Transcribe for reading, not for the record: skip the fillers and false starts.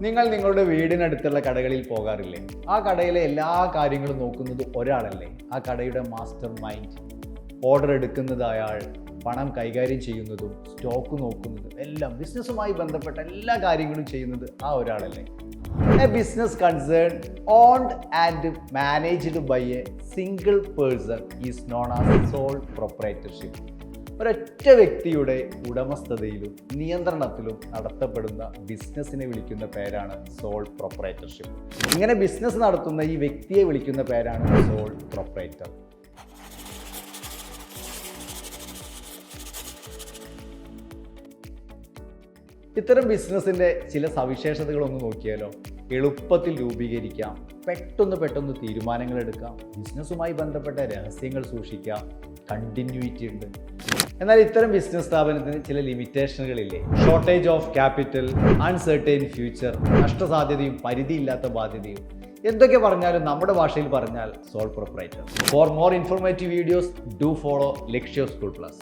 നിങ്ങൾ നിങ്ങളുടെ വീടിനടുത്തുള്ള കടകളിൽ പോകാറില്ലേ? ആ കടയിലെ എല്ലാ കാര്യങ്ങളും നോക്കുന്നത് ഒരാളല്ലേ? ആ കടയുടെ മാസ്റ്റർ മൈൻഡ്. ഓർഡർ എടുക്കുന്നത് അയാൾ, പണം കൈകാര്യം ചെയ്യുന്നതും സ്റ്റോക്ക് നോക്കുന്നതും എല്ലാം ബിസിനസ്സുമായി ബന്ധപ്പെട്ട എല്ലാ കാര്യങ്ങളും ചെയ്യുന്നത് ആ ഒരാളല്ലേ? A business concern owned and managed by a single person is known as sole proprietorship. ഒരൊറ്റ വ്യക്തിയുടെ ഉടമസ്ഥതയിലും നിയന്ത്രണത്തിലും നടത്തപ്പെടുന്ന ബിസിനസ്സിനെ വിളിക്കുന്ന പേരാണ് സോൾ പ്രൊപ്രൈറ്റർഷിപ്പ്. ഇങ്ങനെ ബിസിനസ് നടത്തുന്ന ഈ വ്യക്തിയെ വിളിക്കുന്ന പേരാണ് സോൾ പ്രൊപ്രൈറ്റർ. ഇത്തരം ബിസിനസ്സിൻ്റെ ചില സവിശേഷതകളൊന്ന് നോക്കിയാലോ? എളുപ്പത്തിൽ രൂപീകരിക്കാം, പെട്ടെന്ന് തീരുമാനങ്ങൾ എടുക്കാം, ബിസിനസ്സുമായി ബന്ധപ്പെട്ട രഹസ്യങ്ങൾ സൂക്ഷിക്കാം, കണ്ടിന്യൂയിറ്റി ഉണ്ട്. എന്നാൽ ഇത്തരം ബിസിനസ് സ്ഥാപനത്തിന് ചില ലിമിറ്റേഷനുകളില്ലേ? Shortage of capital, uncertain future, നഷ്ടസാധ്യതയും പരിധിയില്ലാത്ത ബാധ്യതയും. എന്തൊക്കെ പറഞ്ഞാലും നമ്മുടെ ഭാഷയിൽ പറഞ്ഞാൽ sole proprietor. For more informative videos do follow Lakshya school plus.